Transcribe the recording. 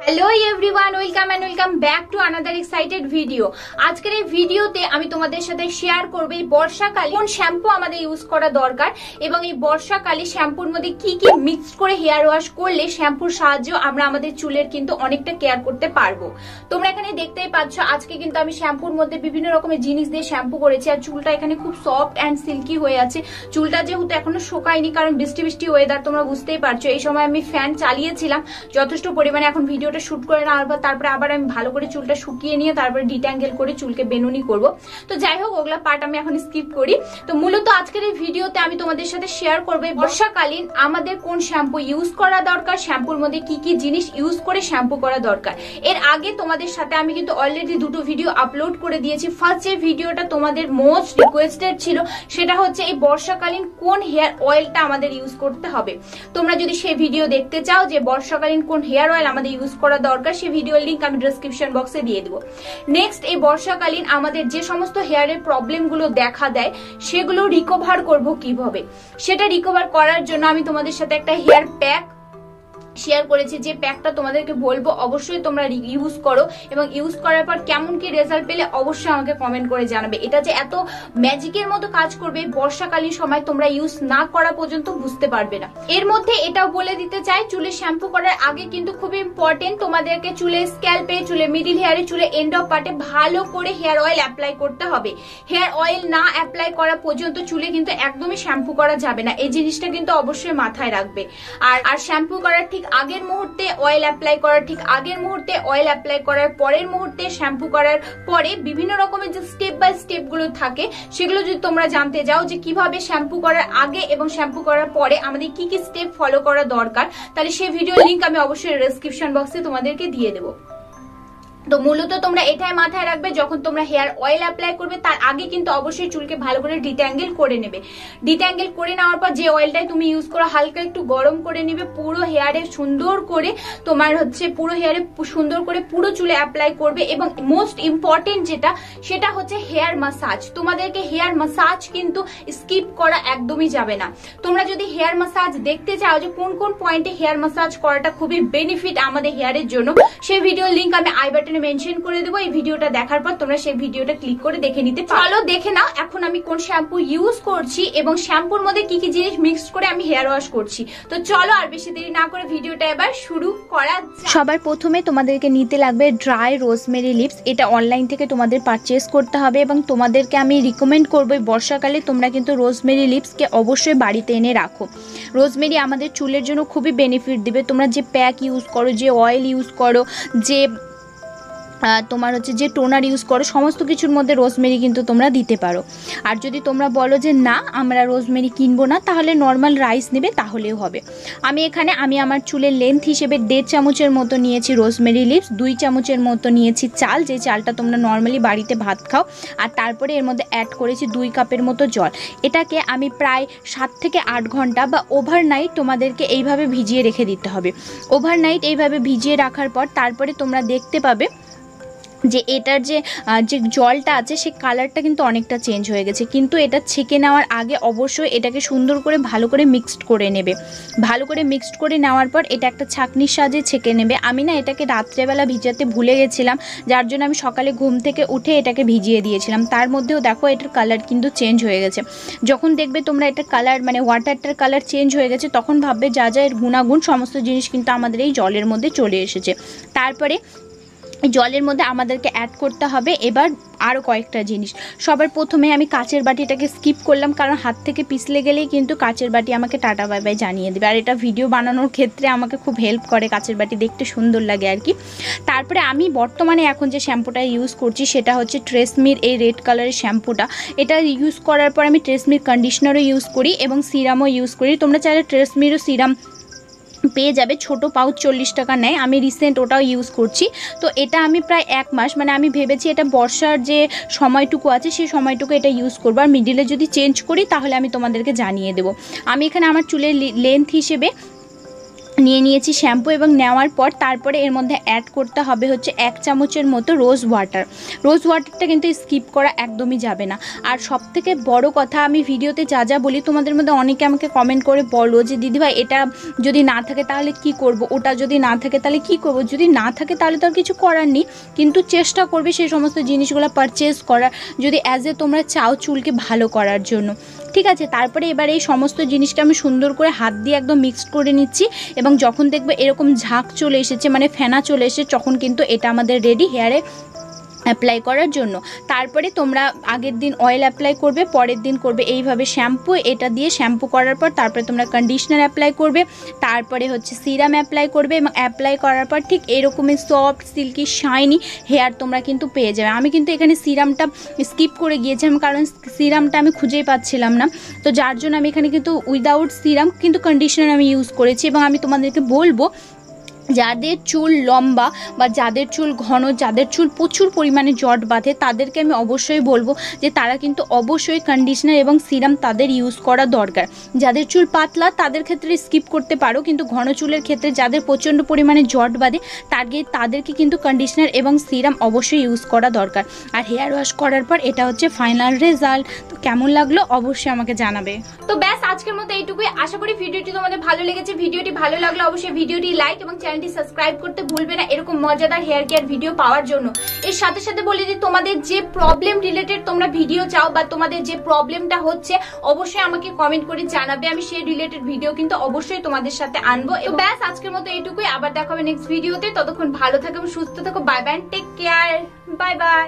Hello everyone, welcome and welcome back to another excited video. আজকের এই ভিডিওতে আমি তোমাদের সাথে শেয়ার করব এই বর্ষাকালে কোন শ্যাম্পু আমাদের ইউজ করা দরকার এবং এই বর্ষাকালে শ্যাম্পুর মধ্যে কি কি মিক্স করে হেয়ার ওয়াশ করলে শ্যাম্পুর সাহায্যে আমরা আমাদের চুলের কিন্তু অনেকটা কেয়ার করতে পারবো। তোমরা এখানে দেখতেই পাচ্ছ আজকে কিন্তু আমি শ্যাম্পুর মধ্যে বিভিন্ন রকমের জিনিস দিয়ে শ্যাম্পু করেছি আর চুলটা এখানে খুব সফট অ্যান্ড সিল্কি হয়ে আছে। চুলটা যেহেতু এখনো শুকায়নি কারণ বৃষ্টি বৃষ্টি ওয়েদার, তোমরা বুঝতেই পারছো। এই সময় আমি ফ্যান চালিয়েছিলাম যথেষ্ট পরিমাণে। এখন ভিডিওটা শুট করে নেওয়ার পর তারপরে আবার আমি ভালো করে চুলটা শুকিয়ে নিয়ে তারপরে ডিট্যাঙ্গেল করে চুলকে বেনুনি করব। তো যাই হোক, ওগুলা পার্ট আমি এখন স্কিপ করি। তো মূলত আজকের এই ভিডিওতে আমি তোমাদের সাথে শেয়ার করব বর্ষাকালীন আমাদের কোন শ্যাম্পু ইউজ করা দরকার, শ্যাম্পুর মধ্যে কি কি জিনিস ইউজ করে শ্যাম্পু করা দরকার। এর আগে তোমাদের সাথে আমি কিন্তু অলরেডি দুটো ভিডিও আপলোড করে দিয়েছি। ফার্স্ট যে ভিডিওটা তোমাদের মোস্ট রিকোয়েস্টেড ছিল সেটা হচ্ছে এই বর্ষাকালীন কোন হেয়ার অয়েলটা আমাদের ইউজ করতে হবে। তোমরা যদি সেই ভিডিও দেখতে চাও যে বর্ষাকালীন কোন হেয়ার অয়েল আমাদের ইউজ করা দরকার, সেই ভিডিওর লিংক আমি ডেসক্রিপশন বক্সে দিয়ে দেবো। নেক্সট, এই বর্ষাকালীন আমাদের যে সমস্ত হেয়ারের প্রবলেম গুলো দেখা দেয় সেগুলো রিকভার করব কিভাবে, সেটা রিকভার করার জন্য আমি তোমাদের সাথে একটা হেয়ার প্যাক শেয়ার করেছি। যে প্যাকটা তোমাদেরকে বলবো অবশ্যই তোমরা ইউজ করো এবং ইউজ করার পর কেমন কি রেজাল্ট পেলে অবশ্যই আমাকে কমেন্ট করে জানাবে। এটা যে এত ম্যাজিকের মতো কাজ করবে বর্ষাকালীন সময় তোমরা ইউজ না করা পর্যন্ত বুঝতে পারবে না। এর মধ্যে এটাও বলে দিতে চাই, চুলে শ্যাম্পু করার আগে কিন্তু খুব ইম্পর্টেন্ট তোমাদেরকে চুলে স্ক্যাল্পে, চুলে মিডিল হেয়ারে, চুলে এন্ড অফ পার্টে ভালো করে হেয়ার অয়েল অ্যাপ্লাই করতে হবে। হেয়ার অয়েল না অ্যাপ্লাই করা পর্যন্ত চুলে কিন্তু একদমই শ্যাম্পু করা যাবে না। এই জিনিসটা কিন্তু অবশ্যই মাথায় রাখবে। আর শ্যাম্পু করার ঠিক আগের মুহূর্তে অয়েল অ্যাপ্লাই করার ঠিক আগের মুহূর্তে অয়েল অ্যাপ্লাই করার পরের মুহূর্তে শ্যাম্পু করার পরে বিভিন্ন রকমের যে স্টেপ বাই স্টেপ গুলো থাকে সেগুলো যদি তোমরা জানতে যাও যে কিভাবে শ্যাম্পু করার আগে এবং শ্যাম্পু করার পরে আমাদের কি কি স্টেপ ফলো করা দরকার, তাহলে সেই ভিডিওর লিংক আমি অবশ্যই ডেসক্রিপশন বক্সে তোমাদেরকে দিয়ে দেবো। তো মূলত তোমরা এটাই মাথায় রাখবে, যখন তোমরা হেয়ার অয়েল অ্যাপ্লাই করবে তার আগে কিন্তু অবশ্যই চুলকে ভালো করে ডিট্যাঙ্গেল করে নেবে। ডিট্যাঙ্গেল করে নেওয়ার পর যে অয়েলটাই তুমি ইউজ করো হালকা একটু গরম করে নিবে, পুরো হেয়ারে সুন্দর করে তোমার পুরো হেয়ারে সুন্দর করে পুরো চুলে অ্যাপ্লাই করবে। এবং মোস্ট ইম্পর্টেন্ট যেটা সেটা হচ্ছে হেয়ার মাসাজ। তোমাদেরকে হেয়ার মাসাজ কিন্তু স্কিপ করা একদমই যাবে না। তোমরা যদি হেয়ার মাসাজ দেখতে চাও যে কোন কোন পয়েন্টে হেয়ার মাসাজ করাটা খুবই বেনিফিট আমাদের হেয়ারের জন্য, সেই ভিডিওর লিংক আমি আই বাটনে মেনশন করে দেবো। এই ভিডিওটা দেখার পর তোমরা সেই ভিডিওটা ক্লিক করে দেখে নিতে পারো। চলো দেখে নাও এখন আমি কোন শ্যাম্পু ইউজ করছি এবং শ্যাম্পুর মধ্যে কি কি জিনিস মিক্স করে আমি হেয়ার ওয়াশ করছি। তো চলো আর বেশি দেরি না করে ভিডিওটা এবার শুরু করা যাক। সবার প্রথমে তোমাদেরকে নিতে লাগবে ড্রাই রোজমেরি লিপস। এটা অনলাইন থেকে তোমাদের পারচেজ করতে হবে এবং তোমাদেরকে আমি রিকমেন্ড করবো বর্ষাকালে তোমরা কিন্তু রোজমেরি লিপসকে অবশ্যই বাড়িতে এনে রাখো। রোজমেরি আমাদের চুলের জন্য খুবই বেনিফিট দিবে। তোমরা যে প্যাক ইউজ করো, যে অয়েল ইউজ করো, যে তোমার যে টোনার ইউজ করো, সমস্ত কিছুর মধ্যে রোজমেরি কিন্তু তোমরা দিতে পারো। আর যদি তোমরা বলো যে না আমরা রোজমেরি কিনবো না, তাহলে নর্মাল রাইস নেবে তাহলেও হবে। আমি আমার চুলের লেন্থ হিসেবে 1.5 চামচের মতো নিয়েছি রোজমেরি লিপস, 2 চামচের মতো নিয়েছি চাল, যে চালটা তোমরা নর্মালি বাড়িতে ভাত খাও, আর তারপরে এর মধ্যে অ্যাড করেছি 2 কাপের মতো জল। এটাকে আমি প্রায় 7 থেকে 8 ঘন্টা বা ওভারনাইট তোমাদেরকে এইভাবে ভিজিয়ে রেখে দিতে হবে। ওভারনাইট এইভাবে ভিজিয়ে রাখার পর তারপরে তোমরা দেখতে পাবে যে এটার যে জলটা আছে সে কালারটা কিন্তু অনেকটা চেঞ্জ হয়ে গেছে। কিন্তু এটা ছেঁকে নেওয়ার আগে অবশ্যই এটাকে সুন্দর করে ভালো করে মিক্সড করে নেবে। ভালো করে মিক্সড করে নেওয়ার পর এটা একটা ছাঁকনির সাহায্যে ছেঁকে নেবে। আমি না এটাকে রাত্রেবেলা ভিজাতে ভুলে গেছিলাম, যার জন্য আমি সকালে ঘুম থেকে উঠে এটাকে ভিজিয়ে দিয়েছিলাম। তার মধ্যেও দেখো এটার কালার কিন্তু চেঞ্জ হয়ে গেছে। যখন দেখবে তোমরা এটার কালার ওয়াটারটার কালার চেঞ্জ হয়ে গেছে তখন ভাববে যা যা এর গুণাগুণ সমস্ত জিনিস কিন্তু আমাদের এই জলের মধ্যে চলে এসেছে। তারপরে জলের মধ্যে আমাদেরকে অ্যাড করতে হবে এবার আরও কয়েকটা জিনিস। সবার প্রথমে আমি কাচের বাটিটাকে স্কিপ করলাম, কারণ হাত থেকে পিছলে গেলেই কিন্তু কাচের বাটি আমাকে টাটা বাই বাই জানিয়ে দেবে। আর এটা ভিডিও বানানোর ক্ষেত্রে আমাকে খুব হেল্প করে, কাচের বাটি দেখতে সুন্দর লাগে আর কি। তারপরে আমি বর্তমানে এখন যে শ্যাম্পুটা ইউজ করছি সেটা হচ্ছে ট্রেসমির এই রেড কালারের শ্যাম্পুটা। এটা ইউজ করার পর আমি ট্রেসমির কন্ডিশনারও ইউজ করি এবং সিরামও ইউজ করি। তোমরা চাইলে ট্রেসমিরও সিরাম পেয়ে যাবে, ছোট পাউচ 40 টাকা নেয়। আমি রিসেন্ট ওটাও ইউজ করছি। তো এটা আমি প্রায় 1 মাস আমি ভেবেছি এটা বর্ষার যে সময়টুকু আছে সেই সময়টুকু এটা ইউজ করবো। আর মিডিলে যদি চেঞ্জ করি তাহলে আমি তোমাদেরকে জানিয়ে দেবো। আমি এখানে আমার চুলের লেন্থ হিসেবে নিয়ে নিয়েছি শ্যাম্পু এবং নেওয়ার পর তারপরে এর মধ্যে অ্যাড করতে হবে হচ্ছে 1 চামচের মতো রোজ ওয়াটারটা কিন্তু স্কিপ করা একদমই যাবে না। আর সবথেকে বড় কথা, আমি ভিডিওতে যা যা বলি তোমাদের মধ্যে অনেকে আমাকে কমেন্ট করে বলো যে দিদিভাই এটা যদি না থাকে তাহলে কি করব, ওটা যদি না থাকে তাহলে কি করব। যদি না থাকে তাহলে তো আর কিছু করার নেই, কিন্তু চেষ্টা করবে সেই সমস্ত জিনিসগুলো পারচেজ করার, যদি অ্যাজ এ তোমরা চাও চুলকে ভালো করার জন্য, ঠিক আছে। তারপরে এবার এই সমস্ত জিনিসটা আমি সুন্দর করে হাত দিয়ে একদম মিক্সড করে নিচ্ছি এবং যখন দেখবে এরকম ঝাঁক চলে এসেছে, মানে ফেনা চলে এসেছে, তখন কিন্তু এটা আমাদের রেডি হেয়ারে অ্যাপ্লাই করার জন্য। তারপরে তোমরা আগের দিন অয়েল অ্যাপ্লাই করবে, পরের দিন করবে এইভাবে শ্যাম্পু। এটা দিয়ে শ্যাম্পু করার পর তারপরে তোমরা কন্ডিশনার অ্যাপ্লাই করবে, তারপরে হচ্ছে সিরাম অ্যাপ্লাই করবে এবং অ্যাপ্লাই করার পর ঠিক এরকমই সফট সিল্কি শাইনি হেয়ার তোমরা কিন্তু পেয়ে যাবে। আমি কিন্তু এখানে সিরামটা স্কিপ করে গিয়েছিলাম কারণ সিরামটা আমি খুঁজেই পাচ্ছিলাম না, তো যার জন্য আমি এখানে কিন্তু উইদাউট সিরাম কিন্তু কন্ডিশনার আমি ইউজ করেছি। এবং আমি তোমাদেরকে বলবো যাদের চুল লম্বা বা যাদের চুল ঘন, যাদের চুল প্রচুর পরিমাণে জট বাঁধে, তাদেরকে আমি অবশ্যই বলবো যে তারা কিন্তু অবশ্যই কন্ডিশনার এবং সিরাম তাদের ইউজ করা দরকার। যাদের চুল পাতলা তাদের ক্ষেত্রে স্কিপ করতে পারো, কিন্তু ঘন চুলের ক্ষেত্রে যাদের প্রচণ্ড পরিমাণে জট বাঁধে তাদেরকে কিন্তু কন্ডিশনার এবং সিরাম অবশ্যই ইউজ করা দরকার। আর হেয়ার ওয়াশ করার পর এটা হচ্ছে ফাইনাল রেজাল্ট। তো কেমন লাগলো অবশ্যই আমাকে জানাবে। তো ব্যাস আজকের মতো এইটুকুই। আশা করি ভিডিওটি তোমাদের ভালো লেগেছে। ভিডিওটি ভালো লাগলে অবশ্যই ভিডিওটি লাইক এবং চ্যানেলটি সাবস্ক্রাইব করতে ভুলবে না এরকম মজাদার হেয়ার কেয়ার ভিডিও পাওয়ার জন্য। এর সাথে সাথে বলে দিই, তোমাদের যে প্রবলেম রিলেটেড তোমরা ভিডিও চাও বা তোমাদের যে প্রবলেমটা হচ্ছে অবশ্যই আমাকে কমেন্ট করে জানাবে, আমি সেই রিলেটেড ভিডিও কিন্তু অবশ্যই তোমাদের সাথে আনবো। তো ব্যাস আজকের মতো এইটুকুই, আবার দেখা হবে নেক্সট ভিডিওতে। ততক্ষণ ভালো থাকো এবং সুস্থ থাকো। Bye bye, take care, bye by.